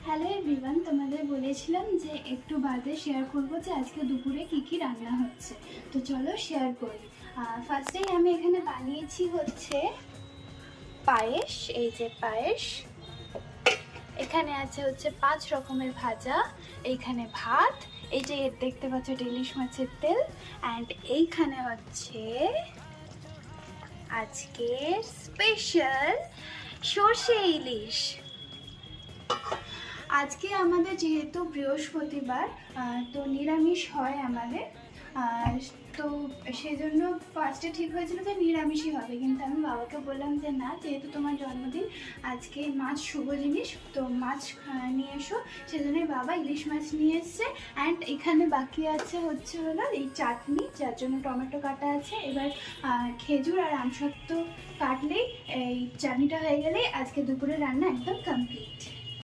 Hello everyone, তোমাদের বলেছিলাম যে একটু বাদে শেয়ার করব যে আজকে দুপুরে কি কি রান্না হচ্ছে। তো চলো শেয়ার করি। ফার্স্টেই আমি এখানে বানিয়েছি হচ্ছে পায়েস। এই যে পায়েস, এখানে আছে হচ্ছে 5 রকমের ভাজা, এইখানে ভাত, এই যে দেখতে পাচ্ছ এটা ইলিশ মাছের তেল, অ্যান্ড এইখানে হচ্ছে আজকের স্পেশাল সর্ষে ইলিশ। আজকে আমাদের যেহেতু বৃহস্পতিবার, তো নিরামিষ হয় আমাদের। তো সেজন্য ফার্স্টে ঠিক হয়েছিল যে নিরামিষই হবে, কিন্তু আমি বাবাকে বললাম যে না, যেহেতু তোমার জন্মদিন, আজকে মাছ শুভ জিনিস, তো মাছ নিয়ে এসো। সেজন্যই বাবা ইলিশ মাছ নিয়ে এসছে। অ্যান্ড এখানে বাকি আছে হচ্ছে হলো এই চাটনি, যার জন্য টমেটো কাটা আছে। এবার খেজুর আর আমসত্ত্ব কাটলেই এই চাটনিটা হয়ে গেলেই আজকে দুপুরে রান্না একদম কমপ্লিট।